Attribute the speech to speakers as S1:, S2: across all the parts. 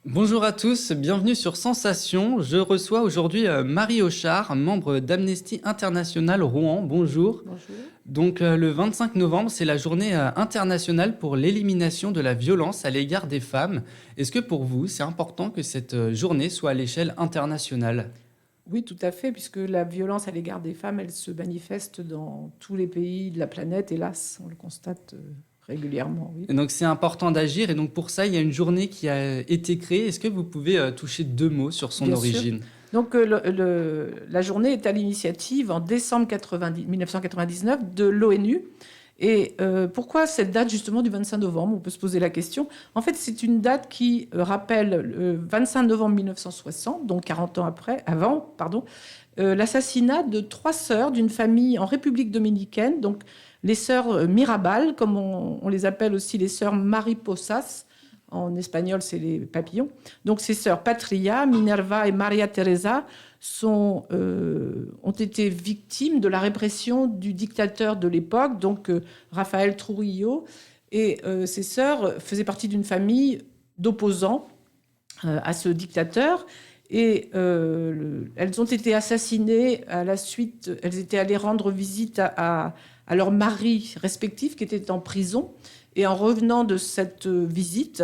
S1: Bonjour à tous, bienvenue sur Sensation. Je reçois aujourd'hui Marie Auchard, membre d'Amnesty International Rouen. Bonjour.
S2: Bonjour.
S1: Donc le 25 novembre, c'est la journée internationale pour l'élimination de la violence à l'égard des femmes. Est-ce que pour vous, c'est important que cette journée soit à l'échelle internationale?
S2: Oui, tout à fait, puisque la violence à l'égard des femmes, elle se manifeste dans tous les pays de la planète, hélas, on le constate régulièrement, oui.
S1: Et donc c'est important d'agir et donc pour ça, il y a une journée qui a été créée. Est-ce que vous pouvez toucher deux mots sur son
S2: Bien sûr.
S1: origine?
S2: Donc la journée est à l'initiative en décembre 1999 de l'ONU. Et pourquoi cette date justement du 25 novembre? On peut se poser la question. En fait, c'est une date qui rappelle le 25 novembre 1960, donc 40 ans avant, l'assassinat de trois sœurs d'une famille en République dominicaine, donc les sœurs Mirabal, comme on les appelle aussi les sœurs Mariposas. En espagnol, c'est les papillons. Donc ces sœurs Patria, Minerva et Maria Teresa ont été victimes de la répression du dictateur de l'époque, donc Rafael Trujillo. Et ces sœurs faisaient partie d'une famille d'opposants à ce dictateur. Et elles ont été assassinées à la suite. Elles étaient allées rendre visite à leurs maris respectifs qui étaient en prison. Et en revenant de cette visite,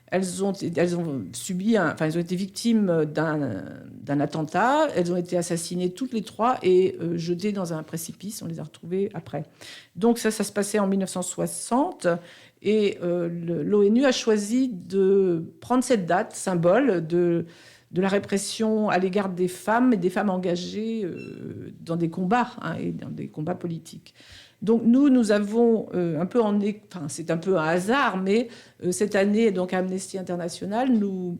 S2: elles ont été victimes d'un attentat. Elles ont été assassinées toutes les trois et jetées dans un précipice. On les a retrouvées après. Donc ça se passait en 1960. Et l'ONU a choisi de prendre cette date, symbole de la répression à l'égard des femmes et des femmes engagées dans des combats et dans des combats politiques. Donc nous avons c'est un peu un hasard, mais cette année, donc à Amnesty International, nous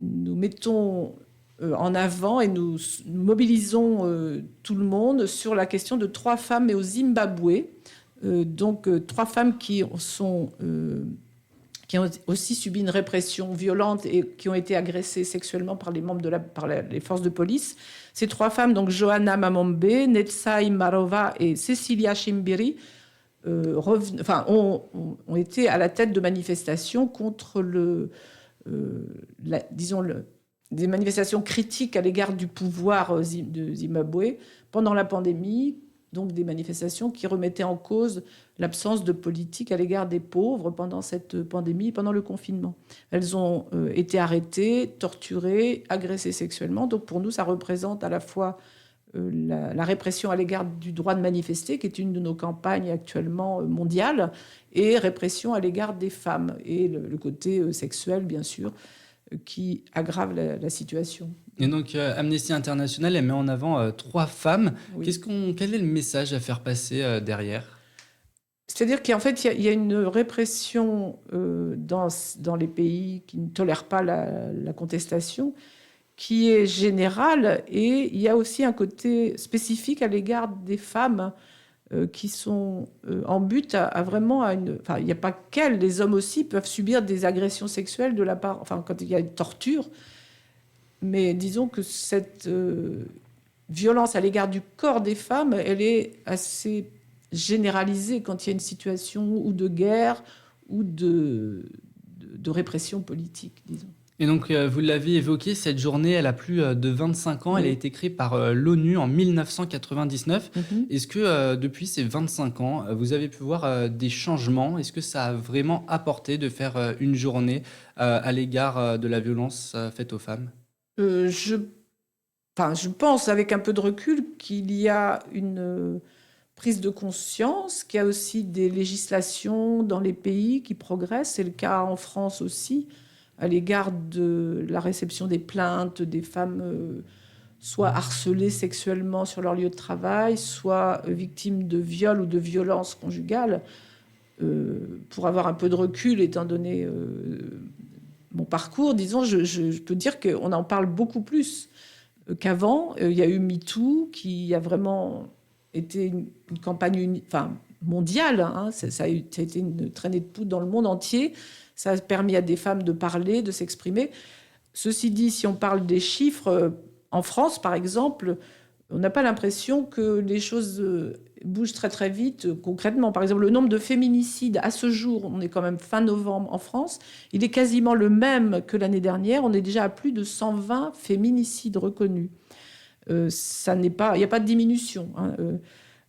S2: mettons en avant et nous mobilisons tout le monde sur la question de trois femmes au Zimbabwe. Trois femmes qui ont aussi subi une répression violente et qui ont été agressées sexuellement par les forces de police. Ces trois femmes, donc Johanna Mamombe, Netsai Marova et Cecilia Chimbiri, ont été à la tête de manifestations contre des manifestations critiques à l'égard du pouvoir de Zimbabwe pendant la pandémie. Donc des manifestations qui remettaient en cause l'absence de politique à l'égard des pauvres pendant cette pandémie, pendant le confinement. Elles ont été arrêtées, torturées, agressées sexuellement. Donc pour nous, ça représente à la fois la répression à l'égard du droit de manifester, qui est une de nos campagnes actuellement mondiales, et répression à l'égard des femmes, et le côté sexuel, bien sûr, qui aggrave la situation.
S1: Et donc Amnesty International, elle met en avant trois femmes.
S2: Oui.
S1: Quel est le message à faire passer derrière?
S2: C'est-à-dire qu'en fait, il y a une répression dans les pays qui ne tolèrent pas la contestation, qui est générale, et il y a aussi un côté spécifique à l'égard des femmes qui sont en but à vraiment à une... Enfin, il n'y a pas qu'elles, les hommes aussi peuvent subir des agressions sexuelles de la part... Enfin, quand il y a une torture. Mais disons que cette violence à l'égard du corps des femmes, elle est assez généralisée quand il y a une situation ou de guerre ou de répression politique, disons.
S1: Et donc, vous l'avez évoqué, cette journée, elle a plus de 25 ans.
S2: Oui.
S1: Elle a été créée par l'ONU en 1999.
S2: Mm-hmm.
S1: Est-ce que depuis ces 25 ans, vous avez pu voir des changements? Est-ce que ça a vraiment apporté de faire une journée à l'égard de la violence faite aux femmes?
S2: Je pense, avec un peu de recul, qu'il y a une prise de conscience, qu'il y a aussi des législations dans les pays qui progressent. C'est le cas en France aussi, à l'égard de la réception des plaintes des femmes soit harcelées sexuellement sur leur lieu de travail, soit victimes de viols ou de violences conjugales. Pour avoir un peu de recul, étant donné mon parcours, disons, je peux dire qu'on en parle beaucoup plus qu'avant. Il y a eu MeToo, qui a vraiment été une campagne mondiale. Ça a été une traînée de poudre dans le monde entier. Ça a permis à des femmes de parler, de s'exprimer. Ceci dit, si on parle des chiffres, en France, par exemple, on n'a pas l'impression que les choses bougent très très vite concrètement. Par exemple, le nombre de féminicides à ce jour, on est quand même fin novembre en France, il est quasiment le même que l'année dernière. On est déjà à plus de 120 féminicides reconnus. Ça n'est pas, il n'y a pas de diminution. Hein.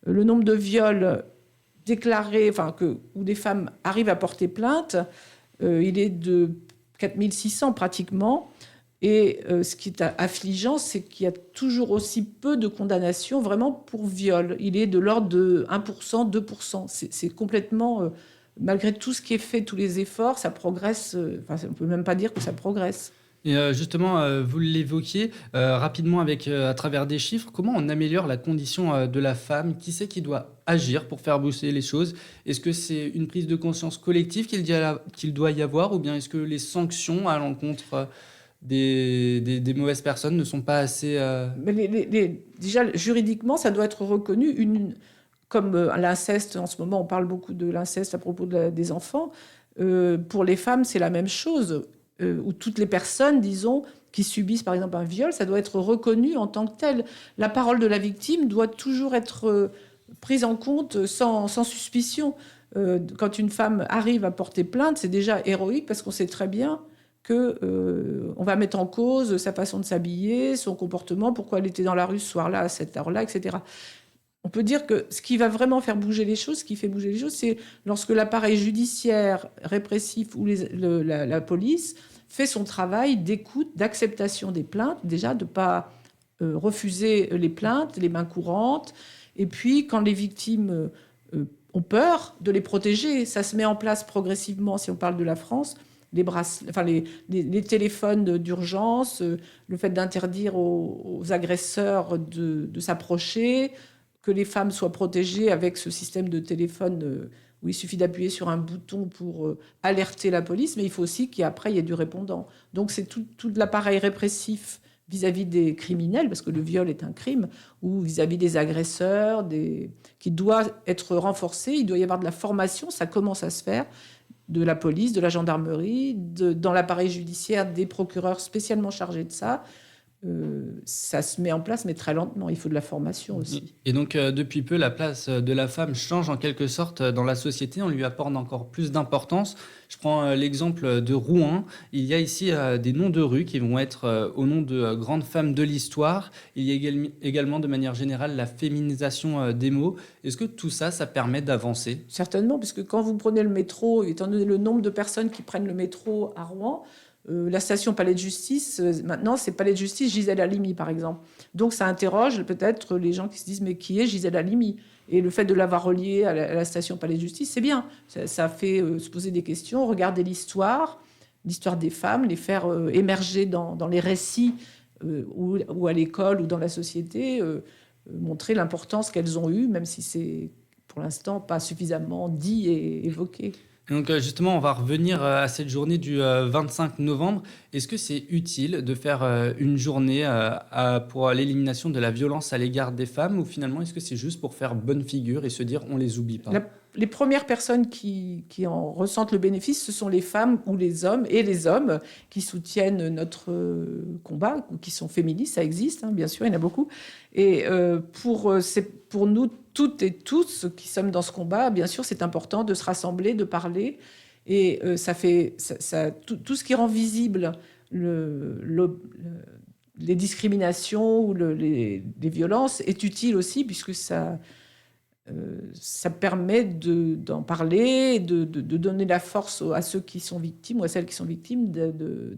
S2: Le nombre de viols déclarés, où des femmes arrivent à porter plainte, il est de 4600 pratiquement. Et ce qui est affligeant, c'est qu'il y a toujours aussi peu de condamnations vraiment pour viol. Il est de l'ordre de 1%, 2%. C'est complètement, malgré tout ce qui est fait, tous les efforts, ça progresse. On ne peut même pas dire que ça progresse.
S1: Et justement, vous l'évoquiez rapidement à travers des chiffres. Comment on améliore la condition de la femme? Qui c'est qui doit agir pour faire bouger les choses? Est-ce que c'est une prise de conscience collective qu'il doit y avoir, ou bien est-ce que les sanctions à l'encontre des mauvaises personnes ne sont pas assez...
S2: Mais déjà, juridiquement, ça doit être reconnu. Comme l'inceste, en ce moment, on parle beaucoup de l'inceste à propos des enfants. Pour les femmes, c'est la même chose. Où toutes les personnes, disons, qui subissent par exemple un viol, ça doit être reconnu en tant que tel. La parole de la victime doit toujours être prise en compte sans suspicion. Quand une femme arrive à porter plainte, c'est déjà héroïque parce qu'on sait très bien qu'on va mettre en cause sa façon de s'habiller, son comportement, pourquoi elle était dans la rue ce soir-là, à cette heure-là, etc. On peut dire que ce qui va vraiment faire bouger les choses, ce qui fait bouger les choses, c'est lorsque l'appareil judiciaire, répressif ou la police fait son travail d'écoute, d'acceptation des plaintes, déjà de ne pas refuser les plaintes, les mains courantes, et puis quand les victimes ont peur, de les protéger. Ça se met en place progressivement, si on parle de la France, les téléphones d'urgence, le fait d'interdire aux agresseurs de s'approcher, que les femmes soient protégées avec ce système de téléphone où il suffit d'appuyer sur un bouton pour alerter la police, mais il faut aussi qu'après, il y ait du répondant. Donc c'est tout l'appareil répressif vis-à-vis des criminels, parce que le viol est un crime, ou vis-à-vis des agresseurs, qui doit être renforcé. Il doit y avoir de la formation, ça commence à se faire, de la police, de la gendarmerie, dans l'appareil judiciaire, des procureurs spécialement chargés de ça. Ça se met en place, mais très lentement. Il faut de la formation aussi.
S1: Et donc, depuis peu, la place de la femme change en quelque sorte dans la société. On lui apporte encore plus d'importance. Je prends l'exemple de Rouen. Il y a ici des noms de rues qui vont être au nom de grandes femmes de l'histoire. Il y a également, de manière générale, la féminisation des mots. Est-ce que tout ça, ça permet d'avancer?
S2: Certainement, puisque quand vous prenez le métro, étant donné le nombre de personnes qui prennent le métro à Rouen, la station Palais de Justice, maintenant, c'est Palais de Justice Gisèle Halimi, par exemple. Donc, ça interroge peut-être les gens qui se disent « mais qui est Gisèle Halimi ?» Et le fait de l'avoir reliée à la station Palais de Justice, c'est bien. Ça fait se poser des questions, regarder l'histoire des femmes, les faire émerger dans les récits ou à l'école ou dans la société, montrer l'importance qu'elles ont eue, même si c'est, pour l'instant, pas suffisamment dit et évoqué.
S1: Donc justement, on va revenir à cette journée du 25 novembre. Est-ce que c'est utile de faire une journée pour l'élimination de la violence à l'égard des femmes, ou finalement est-ce que c'est juste pour faire bonne figure et se dire on les oublie pas?
S2: Les premières personnes qui en ressentent le bénéfice, ce sont les femmes ou les hommes, et les hommes qui soutiennent notre combat, ou qui sont féministes, ça existe, hein, bien sûr, il y en a beaucoup. Et pour nous toutes et tous qui sommes dans ce combat, bien sûr, c'est important de se rassembler, de parler. Et tout ce qui rend visible les discriminations ou les violences est utile aussi, puisque ça permet d'en parler, de donner la force à ceux qui sont victimes ou à celles qui sont victimes de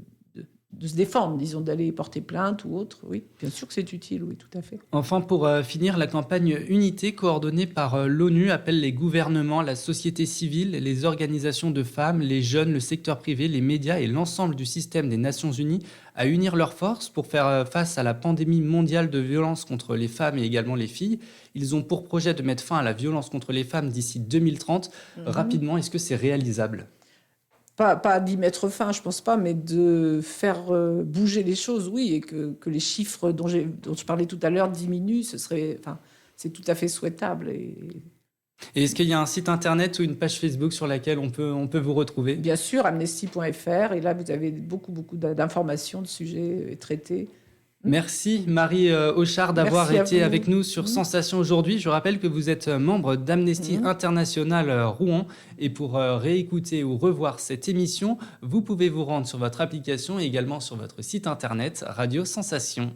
S2: se défendre, disons, d'aller porter plainte ou autre. Oui, bien sûr que c'est utile, oui, tout à fait.
S1: Enfin, pour finir, la campagne Unité, coordonnée par l'ONU, appelle les gouvernements, la société civile, les organisations de femmes, les jeunes, le secteur privé, les médias et l'ensemble du système des Nations Unies à unir leurs forces pour faire face à la pandémie mondiale de violence contre les femmes et également les filles. Ils ont pour projet de mettre fin à la violence contre les femmes d'ici 2030. Rapidement, est-ce que c'est réalisable ?
S2: Pas d'y mettre fin, je pense pas, mais de faire bouger les choses, oui, et que les chiffres dont je parlais tout à l'heure diminuent, c'est tout à fait souhaitable. Et
S1: est-ce qu'il y a un site internet ou une page Facebook sur laquelle on peut vous retrouver ?
S2: Bien sûr, amnesty.fr, et là vous avez beaucoup d'informations, de sujets traités.
S1: Merci Marie Auchard d'avoir
S2: Merci à
S1: été
S2: vous.
S1: avec nous sur Sensation aujourd'hui. Je rappelle que vous êtes membre d'Amnesty International Rouen et pour réécouter ou revoir cette émission, vous pouvez vous rendre sur votre application et également sur votre site internet Radio Sensation.